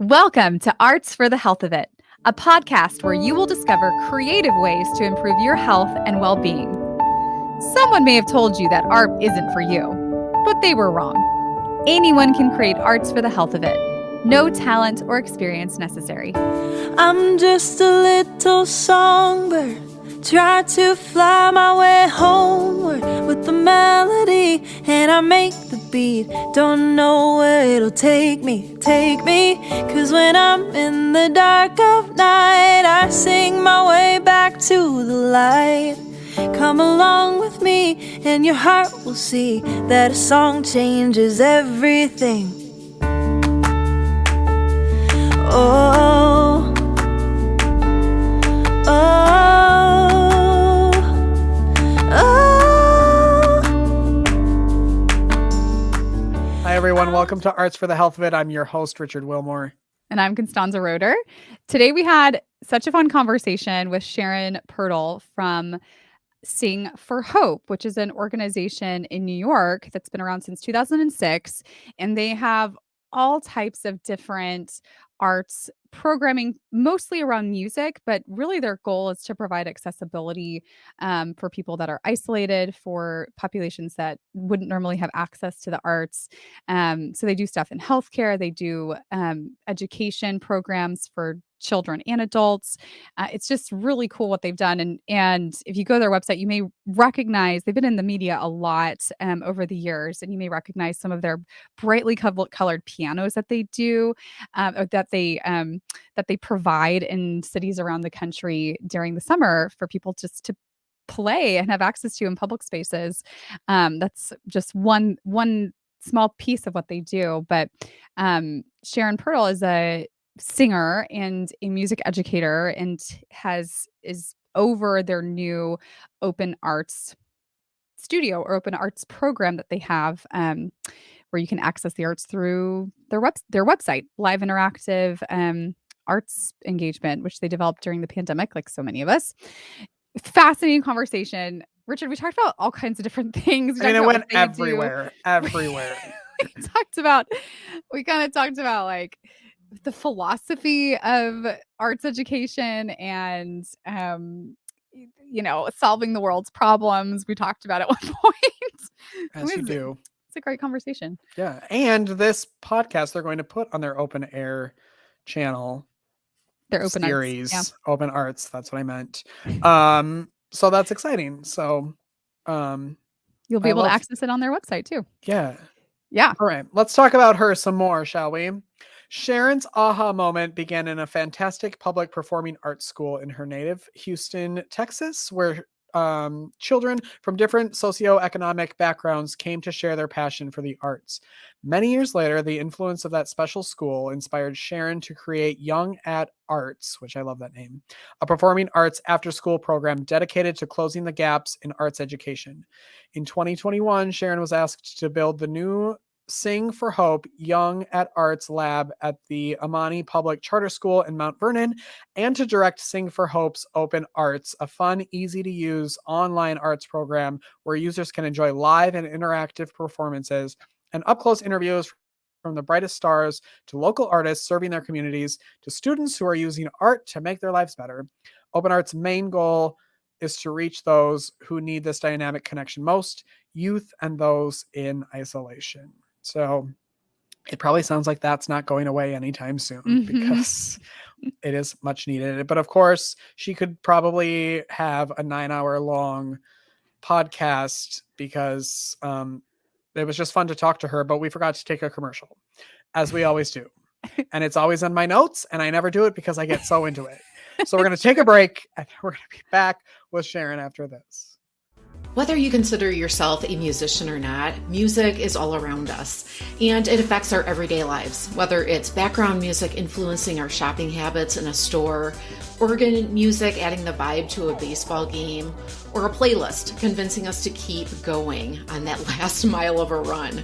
Welcome to Arts for the Health of It, a podcast where you will discover creative ways to improve your health and well-being. Someone may have told you that art isn't for you, but they were wrong. Anyone can create arts for the health of it. No talent or experience necessary. I'm just a little songbird, try to fly my way homeward with the melody, and I make the beat. Don't know where it'll take me, cause when I'm in the dark of night, I sing my way back to the light. Come along with me and your heart will see that a song changes everything. Oh, oh, oh. Hi, everyone. Welcome to Arts for the Health of It. I'm your host, Richard Wilmore. And I'm Constanza Roeder. Today we had such a fun conversation with Sharyn Pirtle from Sing for Hope, which is an organization in New York that's been around since 2006. And they have all types of different arts programming, mostly around music, but really their goal is to provide accessibility for people that are isolated, for populations that wouldn't normally have access to the arts. So they do stuff in healthcare, they do education programs for children and adults. It's just really cool what they've done. And if you go to their website, you may recognize, they've been in the media a lot over the years, and you may recognize some of their brightly colored pianos that they do, or that they provide in cities around the country during the summer for people just to play and have access to in public spaces. That's just one small piece of what they do. But Sharyn Pirtle is a singer and a music educator, and is over their new open arts studio or open arts program that they have, where you can access the arts through their website, live interactive arts engagement, which they developed during the pandemic, like so many of us. Fascinating conversation. Richard, we talked about all kinds of different things. It went everywhere. We kind of talked about like the philosophy of arts education and solving the world's problems. We talked about at one point. As you do. It's a great conversation. Yeah. And this podcast they're going to put on their open air channel. Their open series. Arts. Yeah. Open arts. That's what I meant. So that's exciting. So you'll be able to access it on their website too. Yeah. Yeah. All right. Let's talk about her some more, shall we? Sharyn's aha moment began in a fantastic public performing arts school in her native Houston, Texas, where children from different socioeconomic backgrounds came to share their passion for the arts. Many years later, the influence of that special school inspired Sharyn to create Young at Arts, which I love that name, a performing arts after-school program dedicated to closing the gaps in arts education. In 2021, Sharyn was asked to build the new Sing for Hope Young at Arts Lab at the Amani Public Charter School in Mount Vernon, and to direct Sing for Hope's Open Arts, a fun, easy-to-use online arts program where users can enjoy live and interactive performances and up-close interviews from the brightest stars to local artists serving their communities to students who are using art to make their lives better. Open Arts' main goal is to reach those who need this dynamic connection most, youth and those in isolation. So it probably sounds like that's not going away anytime soon because it is much needed. But of course, she could probably have a 9-hour long podcast because it was just fun to talk to her, but we forgot to take a commercial, as we always do. And it's always in my notes, and I never do it because I get so into it. So we're going to take a break, and we're going to be back with Sharyn after this. Whether you consider yourself a musician or not, music is all around us, and it affects our everyday lives. Whether it's background music influencing our shopping habits in a store, organ music adding the vibe to a baseball game, or a playlist convincing us to keep going on that last mile of a run.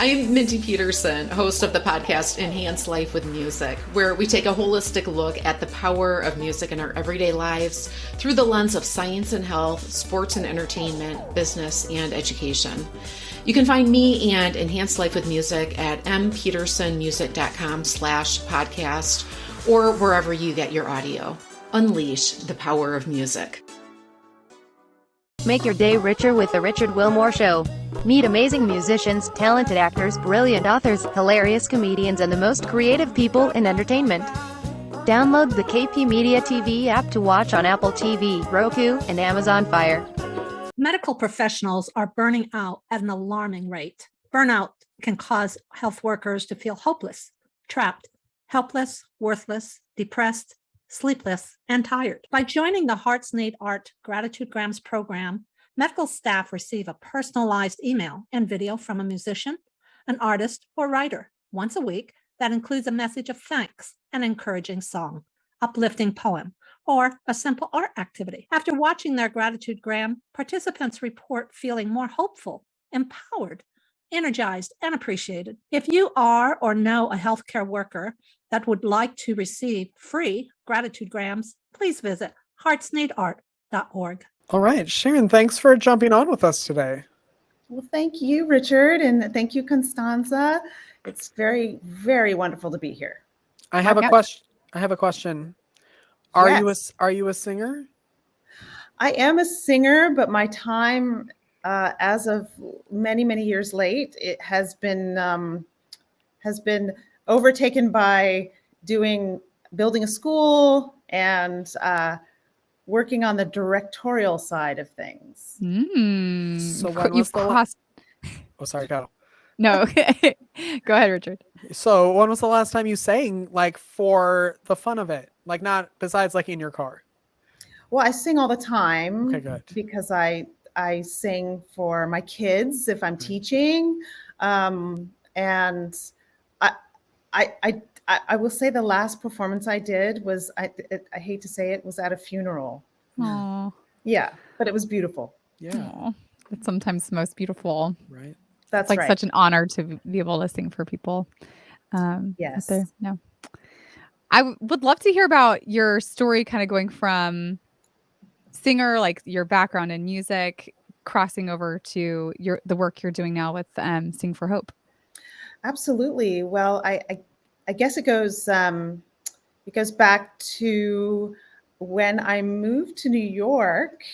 I'm Mindy Peterson, host of the podcast Enhance Life with Music, where we take a holistic look at the power of music in our everyday lives through the lens of science and health, sports and entertainment, business, and education. You can find me and Enhance Life with Music at mpetersonmusic.com/podcast or wherever you get your audio. Unleash the power of music. Make your day richer with The Richard Wilmore Show. Meet amazing musicians, talented actors, brilliant authors, hilarious comedians, and the most creative people in entertainment. Download the KP Media TV app to watch on Apple TV, Roku, and Amazon Fire. Medical professionals are burning out at an alarming rate. Burnout can cause health workers to feel hopeless, trapped, helpless, worthless, depressed, sleepless, and tired. By joining the Hearts Need Art Gratitude Grams program, medical staff receive a personalized email and video from a musician, an artist, or writer once a week that includes a message of thanks, an encouraging song, uplifting poem, or a simple art activity. After watching their gratitude gram, participants report feeling more hopeful, empowered, energized, and appreciated. If you are or know a healthcare worker that would like to receive free gratitude grams, please visit heartsneedart.org. All right, Sharyn, thanks for jumping on with us today. Well, thank you, Richard, and thank you, Constanza. It's very, very wonderful to be here. I have a question. Yes. Are you a singer? I am a singer, but my time, as of many, many years late, it has been overtaken by building a school and working on the directorial side of things. So when was Oh, sorry, go. No, okay. Go ahead, Richard. So when was the last time you sang, like, for the fun of it? Like, not besides like in your car? Well, I sing all the time. Okay, good. Because I sing for my kids if I'm teaching, and I will say the last performance I did was I hate to say it, was at a funeral. Aww. Yeah, but it was beautiful. Yeah. Aww. It's sometimes the most beautiful. Right. That's like right. such an honor to be able to sing for people. Yes. No. I would love to hear about your story, kind of going from singer, like your background in music, crossing over to the work you're doing now with Sing for Hope. Absolutely. Well, I guess it goes back to when I moved to New York,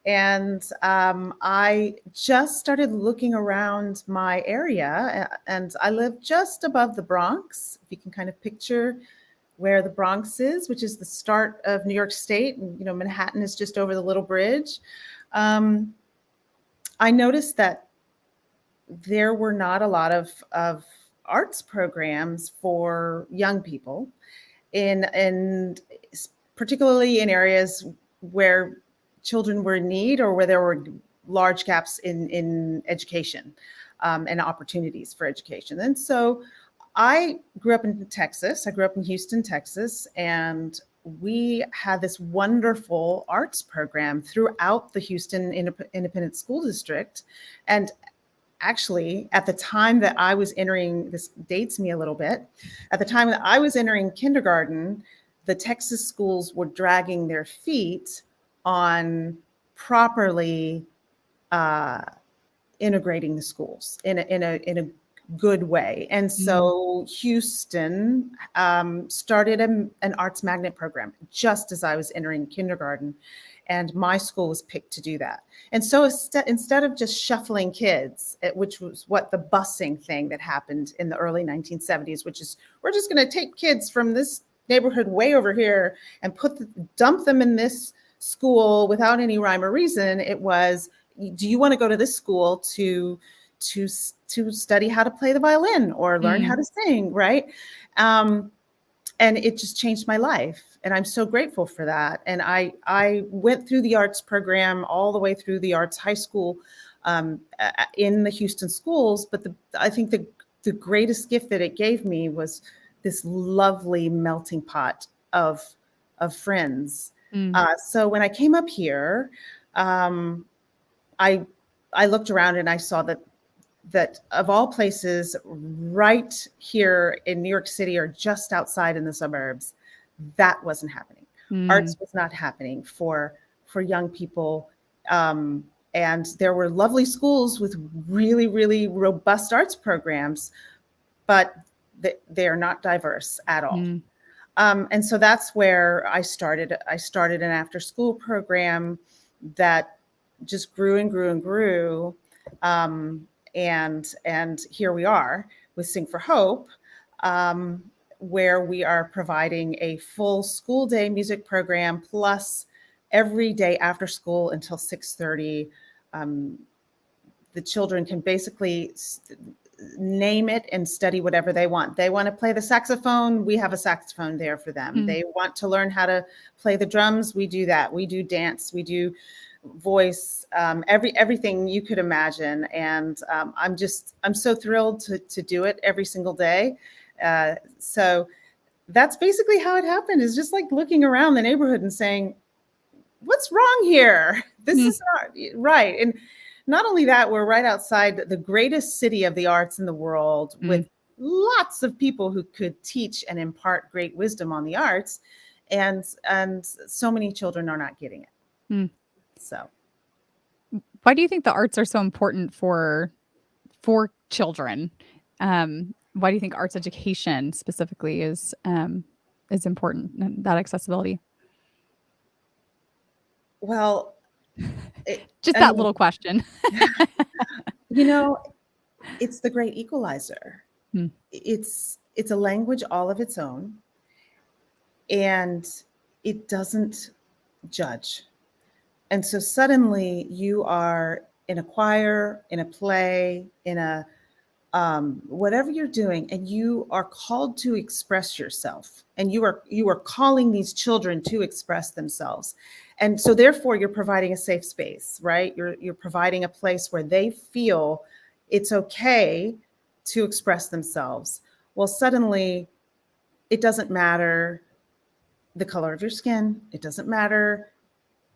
and I just started looking around my area, and I live just above the Bronx. If you can kind of picture where the Bronx is, which is the start of New York State, and Manhattan is just over the little bridge. I noticed that there were not a lot of arts programs for young people, particularly in areas where children were in need or where there were large gaps in education and opportunities for education. And so I grew up in Texas. I grew up in Houston, Texas, and we had this wonderful arts program throughout the Houston Independent School District. And actually, at the time that I was entering, this dates me a little bit, at the time that I was entering kindergarten, the Texas schools were dragging their feet on properly integrating the schools in a good way. And so Houston started an arts magnet program just as I was entering kindergarten, and my school was picked to do that. And so instead of just shuffling kids, which was what the busing thing that happened in the early 1970s, which is, we're just going to take kids from this neighborhood way over here and dump them in this school without any rhyme or reason. It was, do you want to go to this school to study how to play the violin or learn how to sing, right? And it just changed my life. And I'm so grateful for that. And I went through the arts program all the way through the arts high school in the Houston schools. But I think the greatest gift that it gave me was this lovely melting pot of friends. So when I came up here, I looked around and I saw that of all places, right here in New York City or just outside in the suburbs, that wasn't happening. Arts was not happening for young people And there were lovely schools with really, really robust arts programs, but they are not diverse at all. Mm. And so that's where I started. I started an after-school program that just grew and grew and grew. And here we are with Sing for Hope, where we are providing a full school day music program plus every day after school until 6:30. The children can basically name it and study whatever they want. They want to play the saxophone, we have a saxophone there for them. They want to learn how to play the drums, we do that. We do dance, we do voice, everything you could imagine. And I'm so thrilled to do it every single day. So that's basically how it happened, is just like looking around the neighborhood and saying, what's wrong here? This is not right. And not only that, we're right outside the greatest city of the arts in the world with lots of people who could teach and impart great wisdom on the arts. And so many children are not getting it. So Why do you think the arts are so important for children? Why do you think arts education specifically is important, that accessibility? Well, just that little question. It's the great equalizer. It's a language all of its own, and it doesn't judge. And so suddenly you are in a choir, in a play, in a whatever you're doing, and you are called to express yourself, and you are calling these children to express themselves. And so therefore you're providing a safe space, right? You're providing a place where they feel it's okay to express themselves. Well, suddenly it doesn't matter the color of your skin. It doesn't matter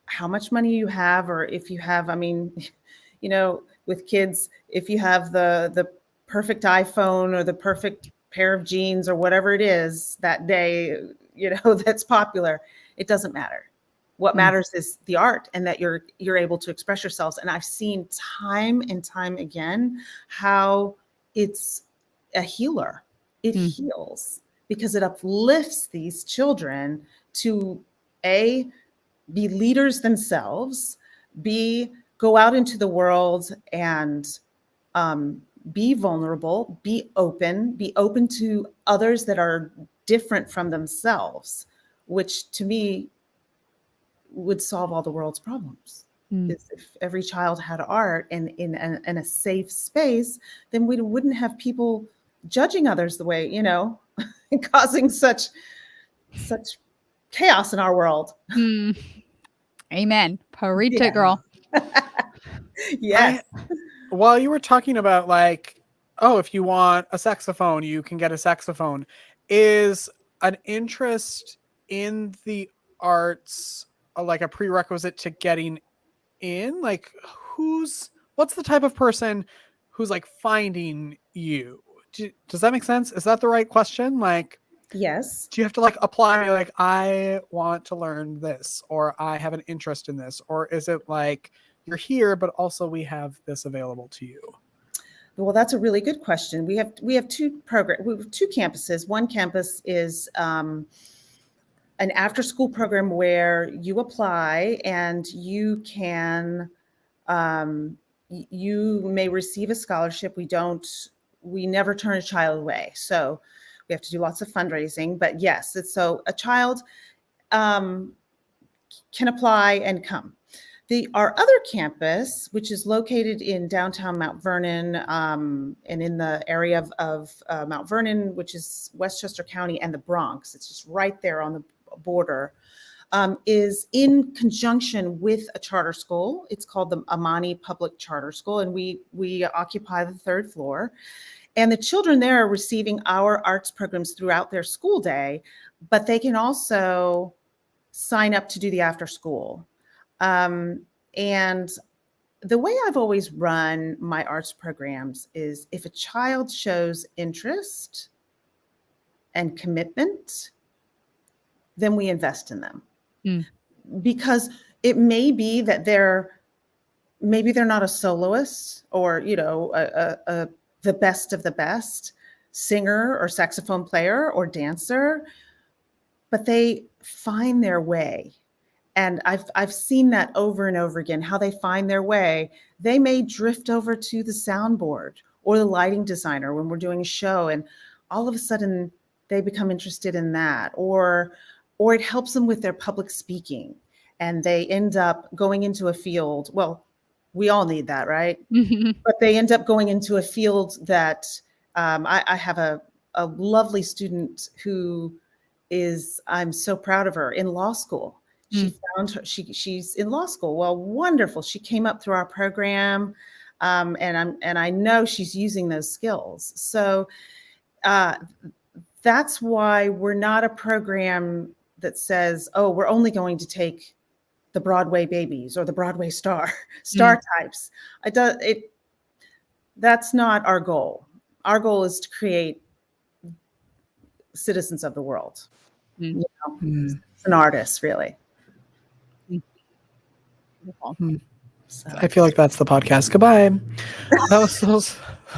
how much money you have, or if you have, with kids, if you have the perfect iPhone or the perfect pair of jeans or whatever it is that day, that's popular, it doesn't matter. What matters is the art, and that you're able to express yourselves. And I've seen time and time again how it's a healer. It heals because it uplifts these children to A, be leaders themselves, B, go out into the world and be vulnerable, be open to others that are different from themselves, which to me would solve all the world's problems. If every child had art and in a safe space, then we wouldn't have people judging others the way, and causing such chaos in our world. Amen. Preach it, girl. Yes. While you were talking about if you want a saxophone, you can get a saxophone, is an interest in the arts like a prerequisite to getting in? What's the type of person who's finding you? Does that make sense? Is that the right question? Yes. Do you have to apply and be I want to learn this, or I have an interest in this? Or is it you're here, but also we have this available to you? Well, that's a really good question. We have two campuses. One campus is an after-school program where you apply and you can, you may receive a scholarship. We never turn a child away. So we have to do lots of fundraising, but yes, so a child can apply and come. Our other campus, which is located in downtown Mount Vernon, and in the area of Mount Vernon, which is Westchester County and the Bronx, it's just right there on the border, is in conjunction with a charter school. It's called the Amani Public Charter School, and we occupy the third floor. And the children there are receiving our arts programs throughout their school day, but they can also sign up to do the after school. And the way I've always run my arts programs is if a child shows interest and commitment, then we invest in them. Because it may be that they're maybe they're not a soloist or, the best of the best singer or saxophone player or dancer, but they find their way. And I've seen that over and over again, how they find their way. They may drift over to the soundboard or the lighting designer when we're doing a show, and all of a sudden they become interested in that, or it helps them with their public speaking, and they end up going into a field. Well, we all need that, right? But they end up going into a field that I have a lovely student who I'm so proud of her, in law school. She found her, she's in law school. Well, wonderful. She came up through our program, and I know she's using those skills. So that's why we're not a program that says, oh, we're only going to take the Broadway babies or the Broadway star types. That's not our goal. Our goal is to create citizens of the world. It's an artist, really. So. I feel like that's the podcast. Goodbye. That was so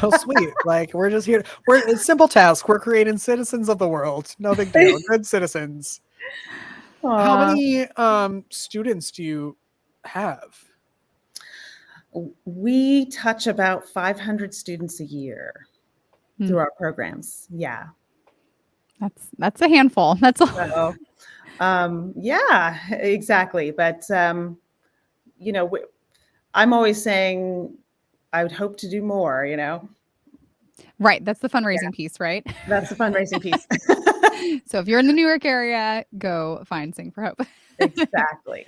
sweet. Like, we're just here. It's a simple task. We're creating citizens of the world. No big deal. Good citizens. Aww. How many students do you have? We touch about 500 students a year through our programs. Yeah. That's a handful. That's a yeah, exactly. But I'm always saying I would hope to do more, Right. That's the fundraising piece, right? That's the fundraising piece. So if you're in the New York area, go find Sing for Hope. Exactly.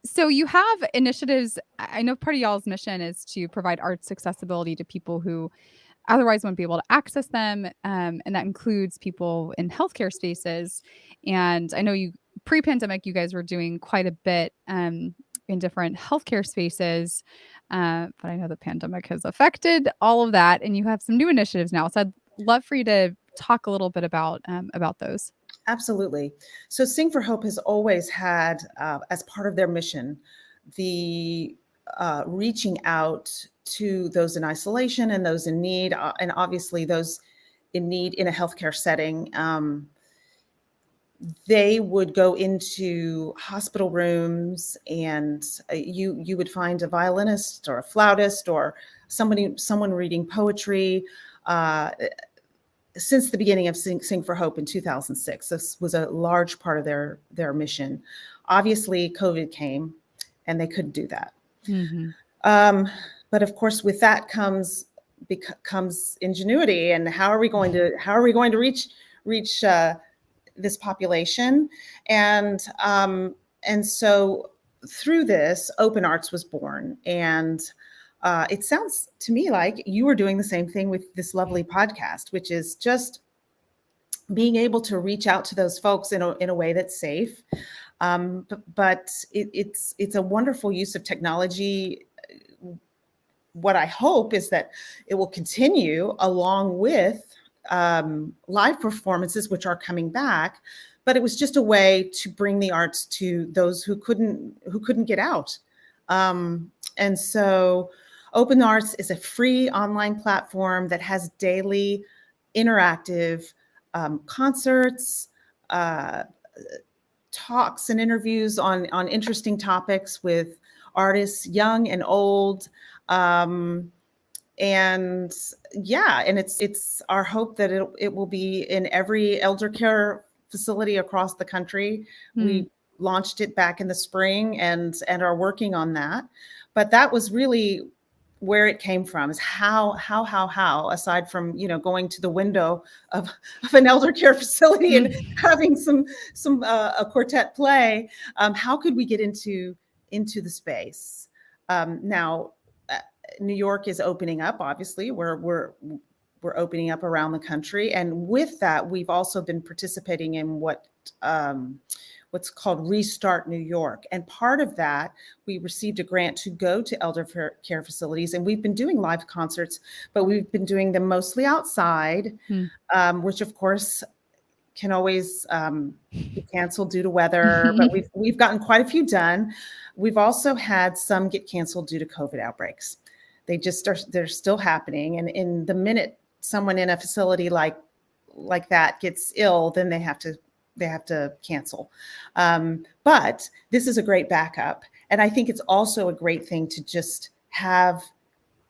So you have initiatives. I know part of y'all's mission is to provide arts accessibility to people who otherwise won't be able to access them. And that includes people in healthcare spaces. And I know pre-pandemic, you guys were doing quite a bit in different healthcare spaces. But I know the pandemic has affected all of that. And you have some new initiatives now. So I'd love for you to talk a little bit about those. Absolutely. So Sing for Hope has always had, as part of their mission, the reaching out to those in isolation and those in need, and obviously those in need in a healthcare setting. They would go into hospital rooms, and you would find a violinist or a flautist or someone reading poetry. Since the beginning of Sing for Hope in 2006, this was a large part of their mission. Obviously, COVID came, and they couldn't do that. But of course, with that comes ingenuity, and how are we going to reach this population? And so through this, Open Arts was born, and it sounds to me like you were doing the same thing with this lovely podcast, which is just being able to reach out to those folks in a way that's safe. But it's a wonderful use of technology. What I hope is that it will continue along with live performances, which are coming back. But it was just a way to bring the arts to those who couldn't get out. And so Open Arts is a free online platform that has daily interactive concerts, talks and interviews on interesting topics with artists, young and old. And it's our hope that it will be in every elder care facility across the country. We launched it back in the spring and are working on that. But that was really where it came from, is how, aside from, going to the window of an elder care facility and having a quartet play, how could we get into the space? Now, New York is opening up, obviously. We're opening up around the country. And with that, we've also been participating in what's called Restart New York. And part of that, we received a grant to go to elder care facilities. And we've been doing live concerts, but we've been doing them mostly outside, which of course can always be canceled due to weather, but we've gotten quite a few done. We've also had some get canceled due to COVID outbreaks. They're still happening. And in the minute someone in a facility like that gets ill, then they have to cancel. But this is a great backup. And I think it's also a great thing to just have,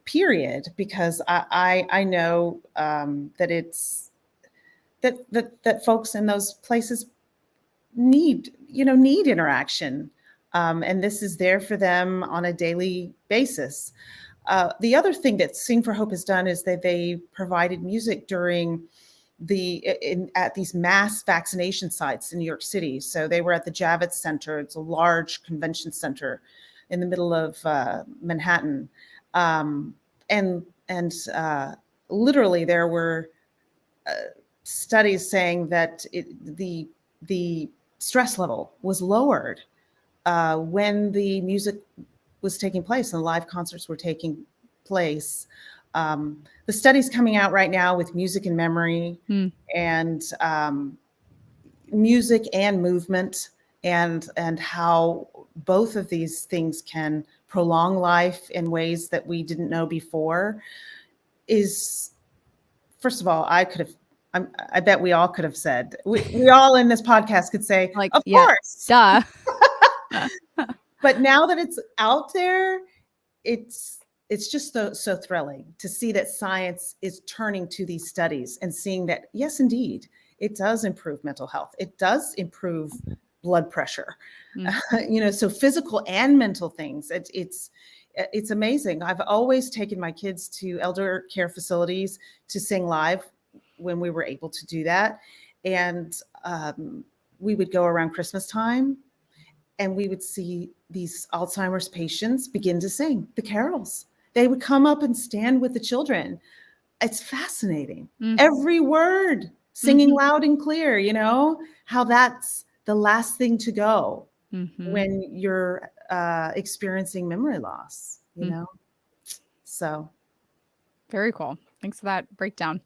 period, because I know that it's that folks in those places need interaction. And this is there for them on a daily basis. The other thing that Sing for Hope has done is that they provided music during at these mass vaccination sites in New York City. So they were at the Javits Center. It's a large convention center in the middle of Manhattan. And literally there were studies saying that the stress level was lowered when the music was taking place and live concerts were taking place. The studies coming out right now with music and memory and music and movement and how both of these things can prolong life in ways that we didn't know before is, first of all, I bet we all could have said, we all in this podcast could say, like, of course. Duh. But now that it's out there, it's just so thrilling to see that science is turning to these studies and seeing that, yes, indeed, it does improve mental health. It does improve blood pressure, so physical and mental things. It's amazing. I've always taken my kids to elder care facilities to sing live when we were able to do that. And we would go around Christmas time and we would see these Alzheimer's patients begin to sing the carols. They would come up and stand with the children. It's fascinating. Every word singing loud and clear, how that's the last thing to go when you're experiencing memory loss, So. Very cool. Thanks for that breakdown.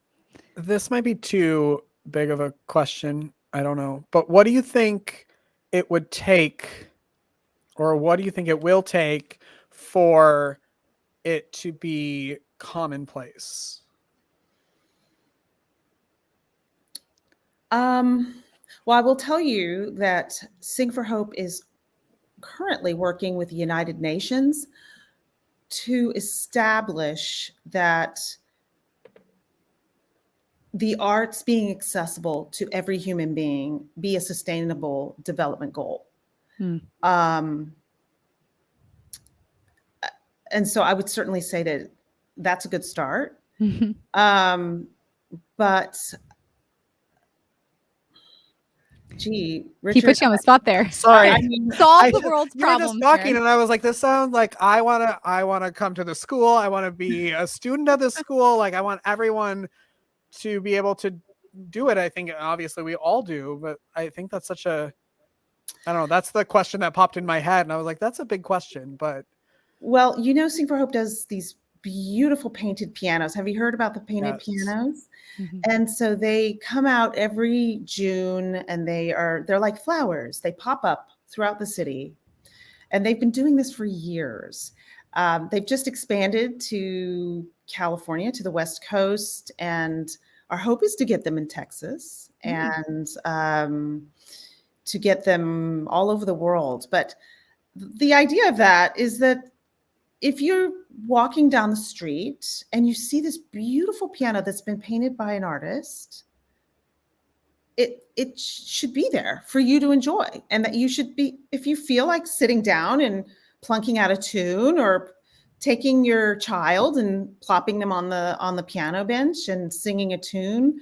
This might be too big of a question. I don't know. But what do you think it would take, or what do you think it will take for it to be commonplace? Well, I will tell you that Sing for Hope is currently working with the United Nations to establish that the arts being accessible to every human being be a sustainable development goal. And so I would certainly say that that's a good start. But gee, Richard, he put you on the spot there. Sorry, solve the world's you were problems. just talking, and I was like, "This sounds like I wanna come to the school. I want to be a student of this school. Like, I want everyone to be able to do it." I think obviously we all do, but I think that's such a, I don't know. That's the question that popped in my head, and I was like, "That's a big question." But well, Sing for Hope does these beautiful painted pianos. Have you heard about the painted pianos? And so they come out every June, and they're like flowers. They pop up throughout the city, and they've been doing this for years. They've just expanded to California, to the West Coast, and our hope is to get them in Texas and to get them all over the world. But the idea of that is that if you're walking down the street and you see this beautiful piano that's been painted by an artist, it should be there for you to enjoy. And that you should be, if you feel like sitting down and plunking out a tune, or taking your child and plopping them on the piano bench and singing a tune,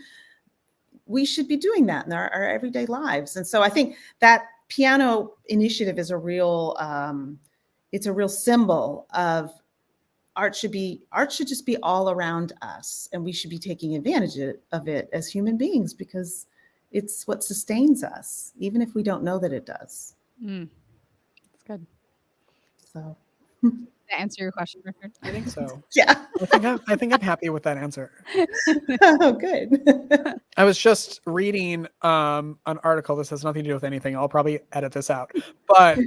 we should be doing that in our everyday lives. And so I think that piano initiative is a real it's a real symbol of art should just be all around us, and we should be taking advantage of it as human beings, because it's what sustains us, even if we don't know that it does. That's good. So that answer your question, Richard? I think so. Yeah. I think I'm happy with that answer. Oh, good. I was just reading an article. This has nothing to do with anything. I'll probably edit this out. But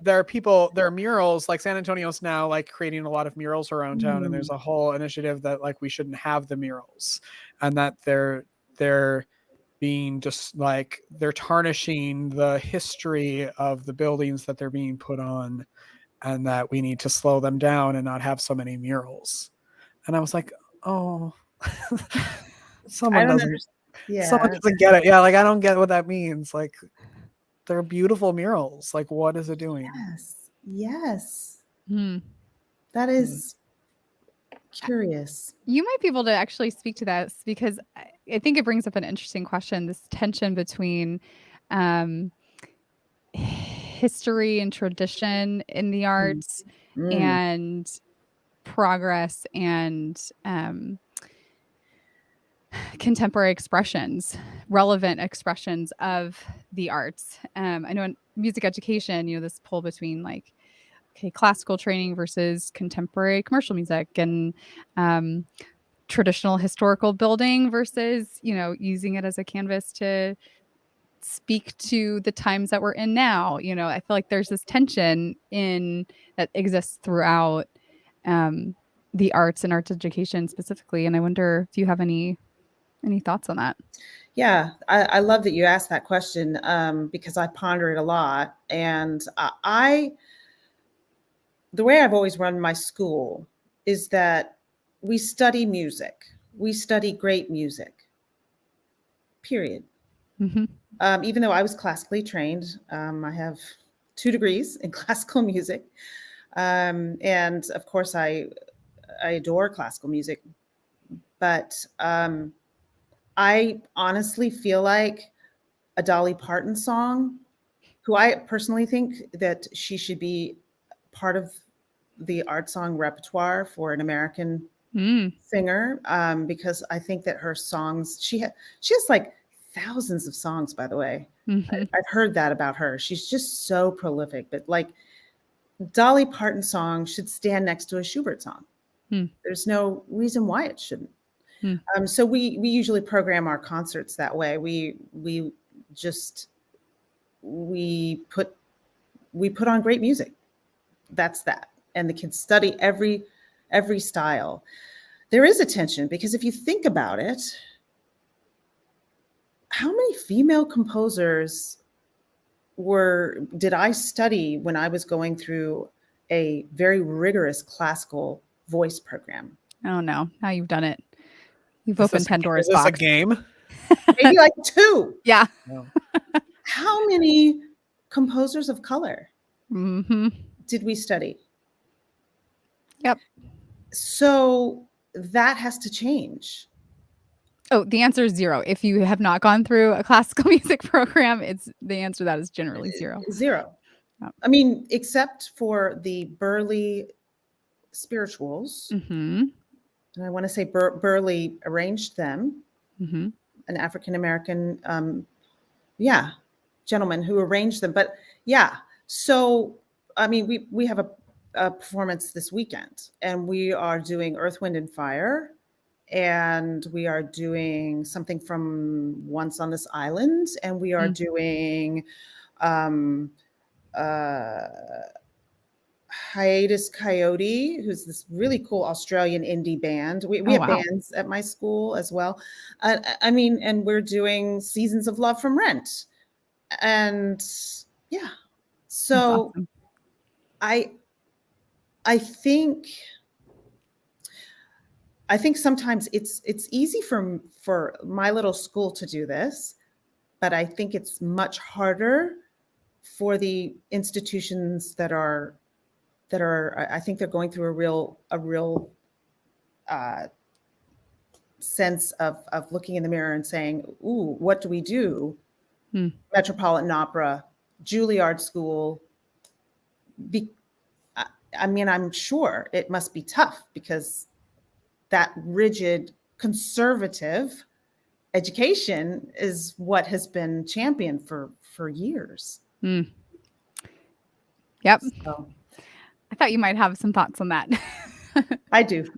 there are murals, like San Antonio's now like creating a lot of murals around town, and there's a whole initiative that like we shouldn't have the murals, and that they're being just like they're tarnishing the history of the buildings that they're being put on, and that we need to slow them down and not have so many murals. And I was like, oh, someone doesn't get it. Yeah, like I don't get what that means. Like they're beautiful murals. Like what is it doing? Yes. Hmm. That is curious. You might be able to actually speak to that because I think it brings up an interesting question, this tension between history and tradition in the arts and progress and contemporary expressions, relevant expressions of the arts. I know in music education, this pull between like, okay, classical training versus contemporary commercial music, and traditional historical building versus, using it as a canvas to speak to the times that we're in now. I feel like there's this tension that exists throughout the arts and arts education specifically. And I wonder if you have any thoughts on that. Yeah, I love that you asked that question because I ponder it a lot. And the way I've always run my school is that we study music. We study great music, period. Mm-hmm. Even though I was classically trained, I have 2 degrees in classical music. And of course, I adore classical music. But I honestly feel like a Dolly Parton song, who I personally think that she should be part of the art song repertoire for an American singer, because I think that her songs, she has like thousands of songs, by the way. Mm-hmm. I've heard that about her. She's just so prolific. But like Dolly Parton song should stand next to a Schubert song. There's no reason why it shouldn't. So we usually program our concerts that way. We put on great music. That's that. And the kids study every style. There is a tension because if you think about it, how many female composers did I study when I was going through a very rigorous classical voice program? Oh no, now you've done it. You've opened Pandora's box. Is this a game? Maybe like 2. Yeah. No. How many composers of color did we study? Yep. So that has to change. Oh, the answer is 0. If you have not gone through a classical music program, the answer to that is generally 0. 0. Yep. I mean, except for the Burleigh spirituals. And I want to say Burleigh arranged them, an African-American, gentleman who arranged them. But yeah, so, I mean, we have a performance this weekend, and we are doing Earth, Wind, and Fire, and we are doing something from Once on This Island, and we are doing Hiatus Coyote, who's this really cool Australian indie band. We have bands at my school as well. I mean, and we're doing Seasons of Love from Rent. And yeah, so awesome. I think sometimes it's easy for my little school to do this, but I think it's much harder for the institutions that are, I think they're going through a real sense of looking in the mirror and saying, ooh, what do we do? Metropolitan Opera, Juilliard School. I mean, I'm sure it must be tough because that rigid conservative education is what has been championed for years. Yep. So. I thought you might have some thoughts on that. I do.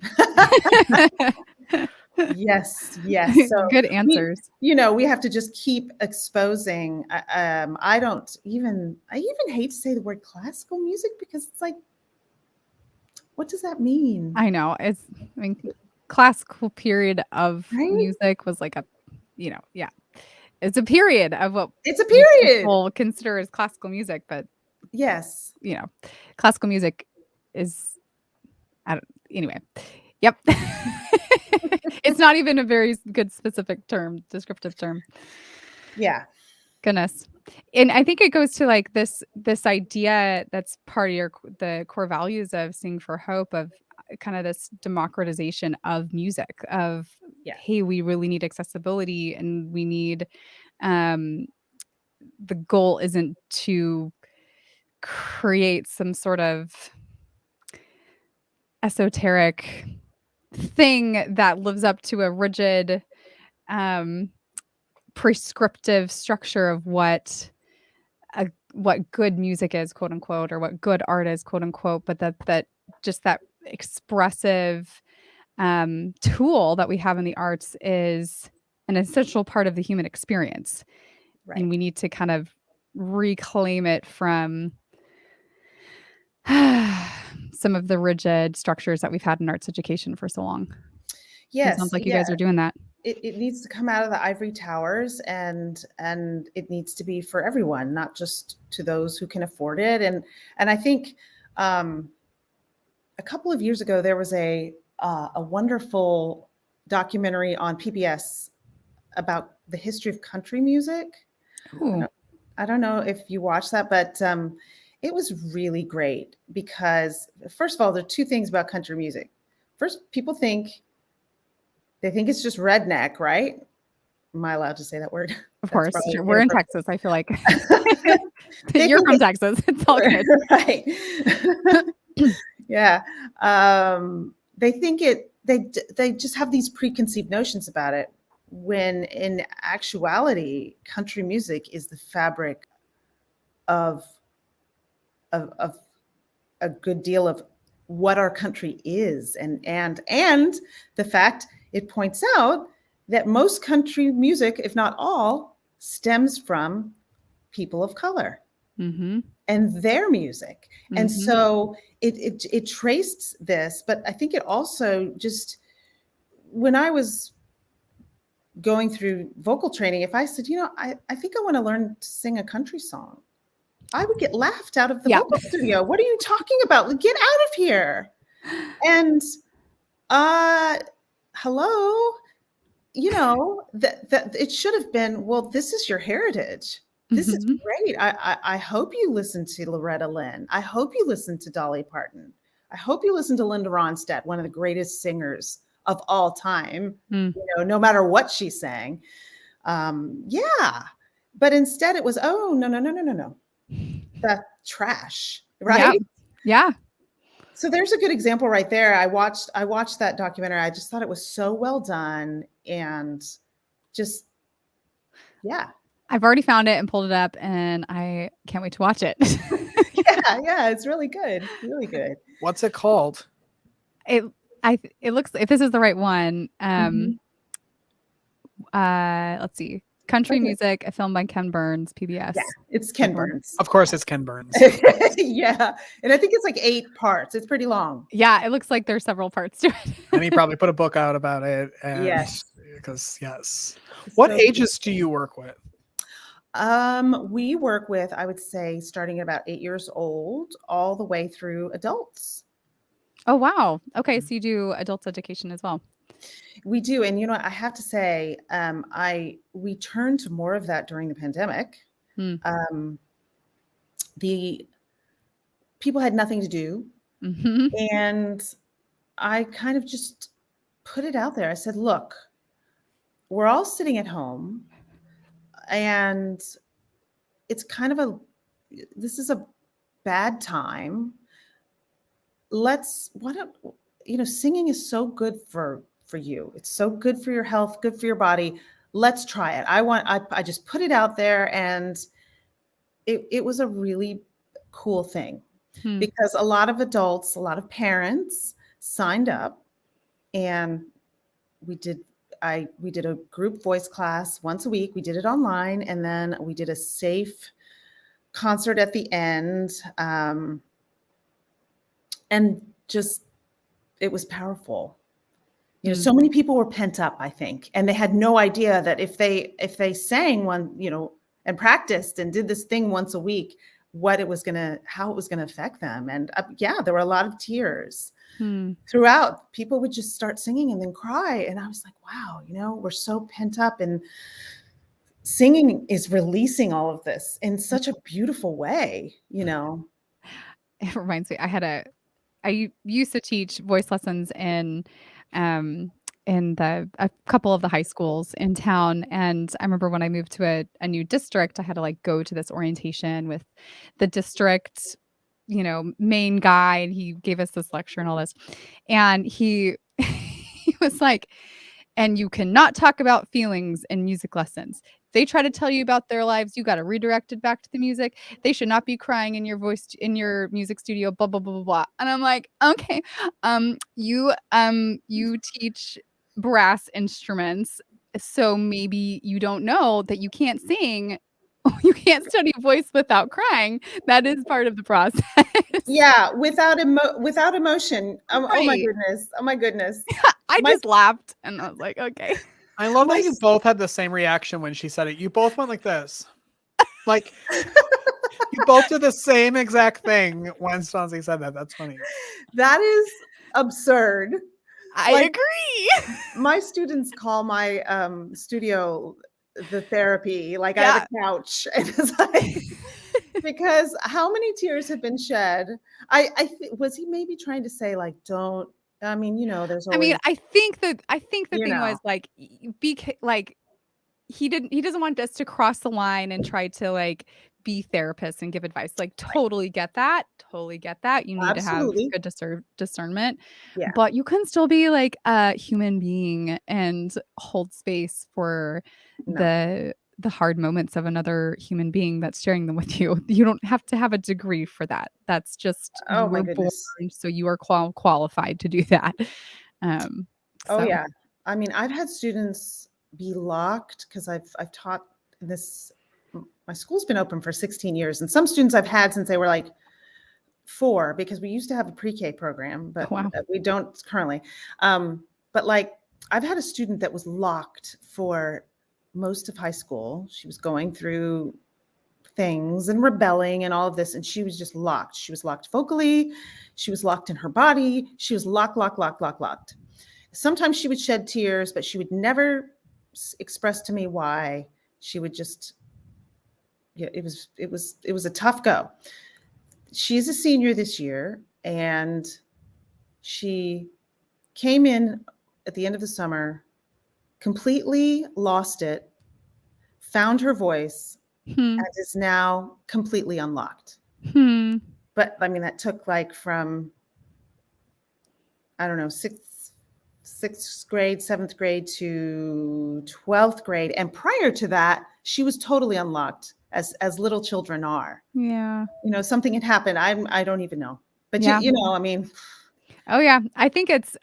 Yes. So Good answers. we have to just keep exposing. I even hate to say the word classical music because it's like, what does that mean? I know. Classical period of Right? music was like yeah. It's a period of what It's a period. people consider as classical music, but Yes. classical music is anyway. Yep. It's not even a very good specific term, descriptive term. Yeah. Goodness. And I think it goes to like this idea that's part of the core values of Sing for Hope, of kind of this democratization of music, of Yeah. hey, we really need accessibility, and we need the goal isn't to create some sort of esoteric thing that lives up to a rigid prescriptive structure of what good music is, quote unquote, or what good art is, quote unquote, but that just that expressive tool that we have in the arts is an essential part of the human experience. Right. And we need to kind of reclaim it from some of the rigid structures that we've had in arts education for so long. Yes. It sounds like you guys are doing that. It needs to come out of the ivory towers, and it needs to be for everyone, not just to those who can afford it. And I think a couple of years ago there was a wonderful documentary on PBS about the history of country music. I don't know if you watched that, but it was really great because, first of all, there are two things about country music. First, people think it's just redneck, right? Am I allowed to say that word? Of course. We're in Texas, I feel like. You're from Texas. It's all good. Right. Yeah. They think they just have these preconceived notions about it, when in actuality, country music is the fabric of a good deal of what our country is, and the fact it points out that most country music, if not all, stems from people of color and their music. And so it traced this, but I think it also just, when I was going through vocal training, if I said, I think I want to learn to sing a country song, I would get laughed out of the vocal studio. What are you talking about? Get out of here. And hello, that it should have been, well, this is your heritage. This is great. I hope you listen to Loretta Lynn. I hope you listen to Dolly Parton. I hope you listen to Linda Ronstadt, one of the greatest singers of all time, no matter what she sang. Yeah. But instead it was, oh, no. That's trash, right? Yeah. So there's a good example right there. I watched that documentary. I just thought it was so well done, and just, yeah. I've already found it and pulled it up, and I can't wait to watch it. Yeah, it's really good. Really good. What's it called? It looks, if this is the right one, let's see. Country Music, a film by Ken Burns, PBS. Yeah, it's Ken Burns. Of course, it's Ken Burns. Yeah, and I think it's like 8 parts. It's pretty long. Yeah, it looks like there's several parts to it. And he probably put a book out about it. And yes. Because, What ages do you work with? We work with, I would say, starting at about 8 years old, all the way through adults. Oh, wow. Okay, so you do adult education as well. We do. And, I have to say, we turned to more of that during the pandemic. The people had nothing to do. And I kind of just put it out there. I said, look, we're all sitting at home, and it's kind of this is a bad time. Singing is so good for you. It's so good for your health, good for your body. Let's try it. I just put it out there, and it was a really cool thing. Hmm. because a lot of adults, a lot of parents signed up, and we did a group voice class once a week. We did it online, and then we did a safe concert at the end. And just, it was powerful. So many people were pent up, I think, and they had no idea that if they sang one, and practiced and did this thing once a week, how it was gonna affect them. And there were a lot of tears throughout. People would just start singing and then cry, and I was like, wow, we're so pent up, and singing is releasing all of this in such a beautiful way. It reminds me, I used to teach voice lessons in a couple of the high schools in town. And I remember when I moved to a new district, I had to like go to this orientation with the district, main guy, and he gave us this lecture and all this. And he he was like, and you cannot talk about feelings in music lessons. They try to tell you about their lives, you got to redirect it back to the music. They should not be crying in your voice in your music studio, blah blah blah blah blah. And I'm like, okay, you teach brass instruments, so maybe you don't know that you can't sing. You can't study voice without crying. That is part of the process. Yeah, without emotion. Oh my Right. goodness. Oh my goodness. I My- just laughed and I was like, okay. I love My that you s- both had the same reaction when she said it. You both went like this. Like, you both did the same exact thing when Stanzi said that. That's funny. That is absurd. I Like- agree. My students call my studio the therapy. Like, I have a couch, and it's like, because how many tears have been shed? Was he maybe trying to say, like, don't? I mean, there's always. I mean, I think the You thing know. was like like he doesn't want us to cross the line and try to like be therapists and give advice. Like totally get that. Totally get that. You need to have Absolutely. good discernment. Yeah. But you can still be like a human being and hold space for No. the hard moments of another human being that's sharing them with you. You don't have to have a degree for that. That's just you Oh my were born, goodness. so you are qualified to do that. Oh So yeah. I mean, I've had students be locked because I've taught this. My school's been open for 16 years, and some students I've had since they were like 4, because we used to have a pre-K program, but Wow. we don't currently. But like, I've had a student that was locked for most of high school. She was going through things and rebelling and all of this, and she was just locked. She was locked vocally. She was locked in her body. She was locked. Sometimes she would shed tears, but she would never express to me why. She would just, it was a tough go. She's a senior this year, and she came in at the end of the summer, completely lost it, found her voice, Hmm. and is now completely unlocked. Hmm. But I mean, that took like from, I don't know, sixth grade, 7th grade to 12th grade. And prior to that, she was totally unlocked, as little children are. Yeah. Something had happened. I don't even know. But Yeah. I mean, Oh yeah. I think it's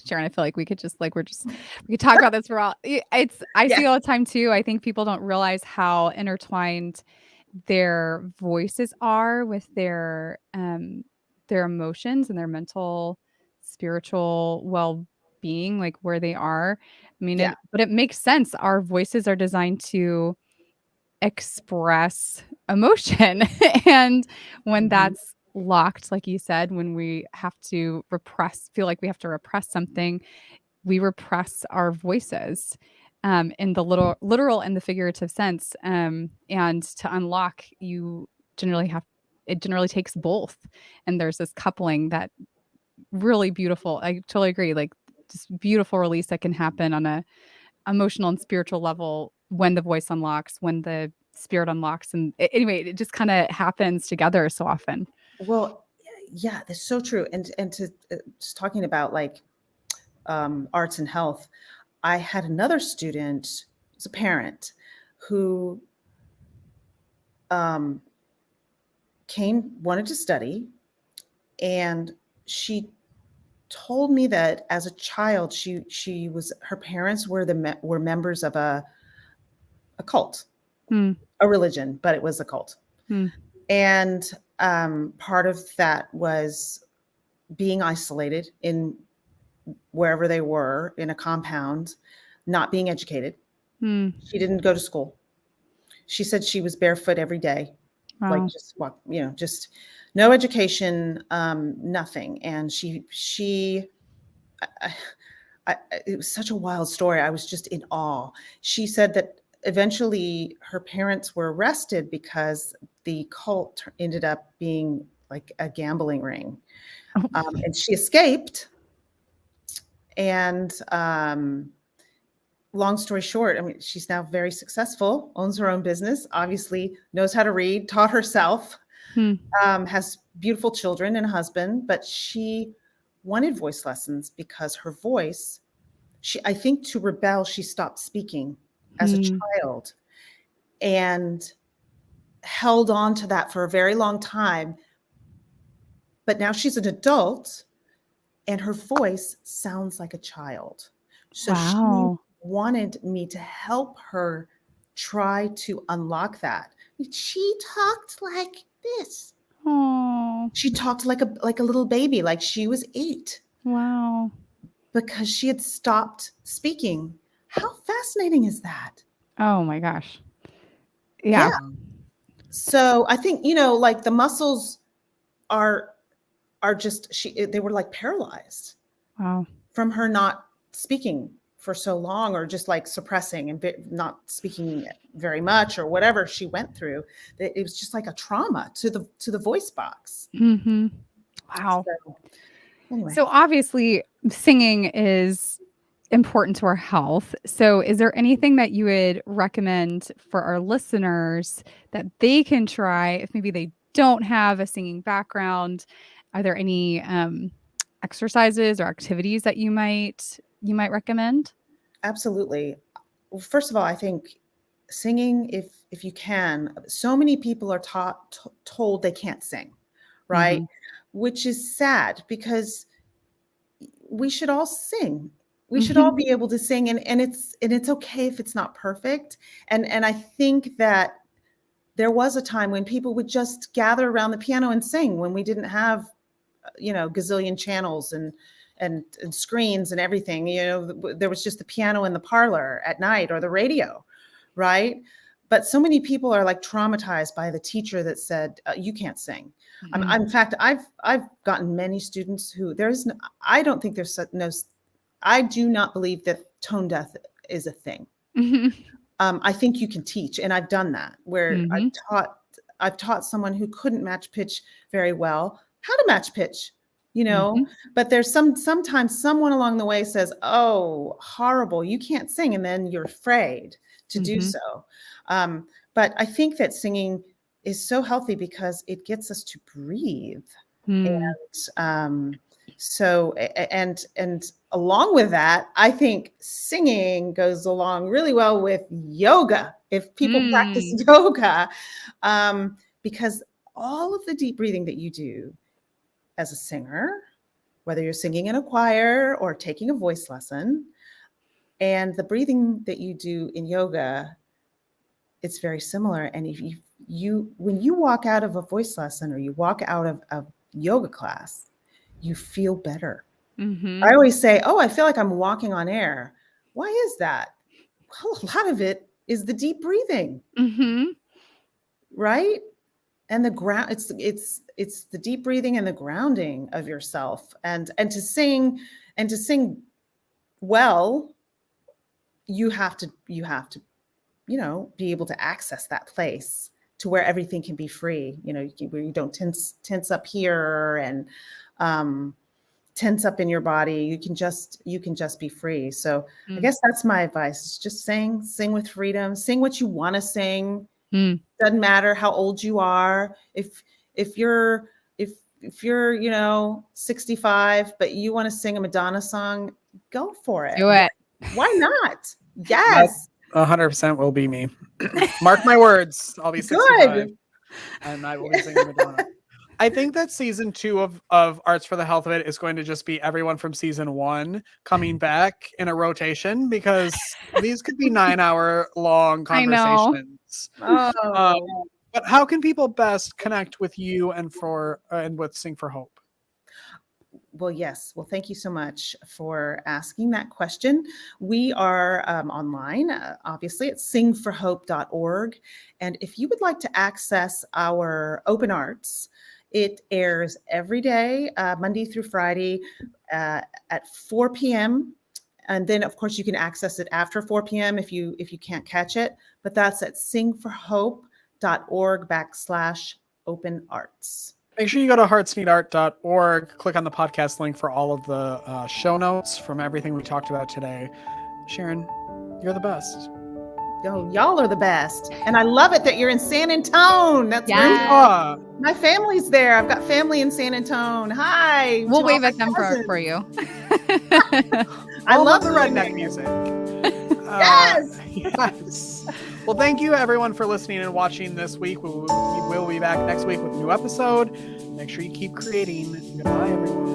Sharon, I feel like we could just like we could talk about this for all. I see all the time too. I think people don't realize how intertwined their voices are with their emotions and their mental, spiritual well-being, like where they are. I mean, but it makes sense. Our voices are designed to express emotion. And when that's locked, like you said, when we have to feel like we have to repress something, we repress our voices in the literal and the figurative sense. And to unlock, it generally takes both. And there's this coupling that really beautiful. I totally agree. Like just beautiful release that can happen on a emotional and spiritual level when the voice unlocks, when the spirit unlocks. And anyway, it just kind of happens together so often. well, yeah, that's so true. And to just talking about like arts and health, I had another student, as a parent, who wanted to study, and she told me that as a child, her parents were members of a cult, Hmm. a religion, but it was a cult. Hmm. And part of that was being isolated in wherever they were in a compound, not being educated. Hmm. She didn't go to school. She said she was barefoot every day, like Wow. just walk, just no education, nothing. And it was such a wild story. I was just in awe. She said that eventually her parents were arrested because the cult ended up being like a gambling ring. And she escaped. And long story short, I mean, she's now very successful, owns her own business, obviously knows how to read, taught herself, Hmm. has beautiful children and a husband, but she wanted voice lessons because her voice, I think to rebel, she stopped speaking as a child and held on to that for a very long time. But now she's an adult and her voice sounds like a child. So Wow. she wanted me to help her try to unlock that. She talked like this. Oh, She talked like a little baby, like she was 8. wow. Because she had stopped speaking. How fascinating is that? Oh my gosh. Yeah. So I think, like the muscles are just, they were like paralyzed Wow. from her not speaking for so long, or just like suppressing and not speaking very much, or whatever she went through. It was just like a trauma to the voice box. Mm-hmm. Wow. So, anyway. So obviously singing is important to our health. So is there anything that you would recommend for our listeners that they can try if maybe they don't have a singing background? Are there any exercises or activities that you might recommend? Absolutely. Well, first of all, I think singing, if you can, so many people are told they can't sing, right? Mm-hmm. Which is sad, because we should all sing. We should all be able to sing, and it's okay if it's not perfect. And I think that there was a time when people would just gather around the piano and sing, when we didn't have, gazillion channels and screens and everything. There was just the piano in the parlor at night, or the radio, right? But so many people are like traumatized by the teacher that said, you can't sing. In fact, I've gotten many students who I don't think there's no, I do not believe that tone deaf is a thing. I think you can teach, and I've done that, where I've taught someone who couldn't match pitch very well how to match pitch, but there's sometimes someone along the way says, oh, horrible, you can't sing. And then you're afraid to do so. But I think that singing is so healthy because it gets us to breathe. And so, and along with that, I think singing goes along really well with yoga. If people practice yoga, because all of the deep breathing that you do as a singer, whether you're singing in a choir or taking a voice lesson, and the breathing that you do in yoga, it's very similar. And if when you walk out of a voice lesson, or you walk out of a yoga class, you feel better. I always say, oh, I feel like I'm walking on air. Why is that? Well, a lot of it is the deep breathing, right? And the ground, it's the deep breathing and the grounding of yourself, and to sing well, you have to be able to access that place to where everything can be free, where you don't tense up here and tense up in your body. You can just be free. So I guess that's my advice. Is just sing with freedom, sing what you want to sing. Doesn't matter how old you are. If you're 65, but you want to sing a Madonna song, go for it. Do it. Why not? Yes. 100% will be me. Mark my words. I'll be 65. and I will be singing Madonna. I think that season 2 of Arts for the Health of It is going to just be everyone from season 1 coming back in a rotation, because these could be 9-hour long I know. conversations. Oh. But how can people best connect with you and with Sing for Hope? Well, yes. Well, thank you so much for asking that question. We are online, obviously, at singforhope.org. And if you would like to access our open arts, it airs every day, Monday through Friday at 4 p.m. And then, of course, you can access it after 4 p.m. if you can't catch it. But that's at singforhope.org/open arts. Make sure you go to heartsneedart.org, click on the podcast link for all of the show notes from everything we talked about today. Sharyn, you're the best. Oh, y'all are the best. And I love it that you're in San Antonio. That's Yes. really cool. My family's there. I've got family in San Antonio. Hi. We'll to wave all at my them cousins. for you. I love the redneck music. Yes. Yes. Well, thank you everyone for listening and watching this week. We will be back next week with a new episode. Make sure you keep creating. Goodbye, everyone.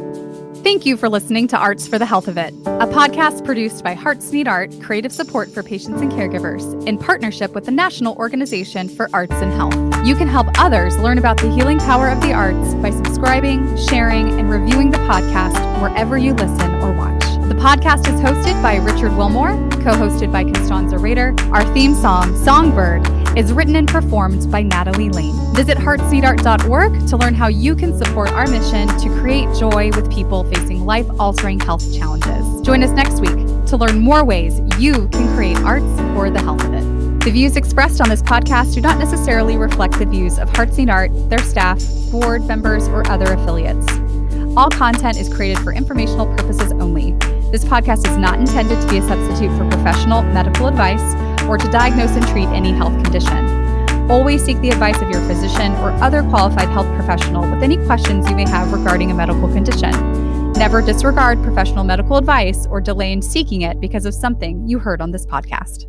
Thank you for listening to Arts for the Health of It, a podcast produced by Hearts Need Art, creative support for patients and caregivers, in partnership with the National Organization for Arts and Health. You can help others learn about the healing power of the arts by subscribing, sharing, and reviewing the podcast wherever you listen or watch. The podcast is hosted by Richard Wilmore, co-hosted by Constanza Rader. Our theme song, Songbird, is written and performed by Natalie Lane. Visit heartsneedart.org to learn how you can support our mission to create joy with people facing life-altering health challenges. Join us next week to learn more ways you can create arts for the health of it. The views expressed on this podcast do not necessarily reflect the views of Hearts Need Art, their staff, board members, or other affiliates. All content is created for informational purposes only. This podcast is not intended to be a substitute for professional medical advice or to diagnose and treat any health condition. Always seek the advice of your physician or other qualified health professional with any questions you may have regarding a medical condition. Never disregard professional medical advice or delay in seeking it because of something you heard on this podcast.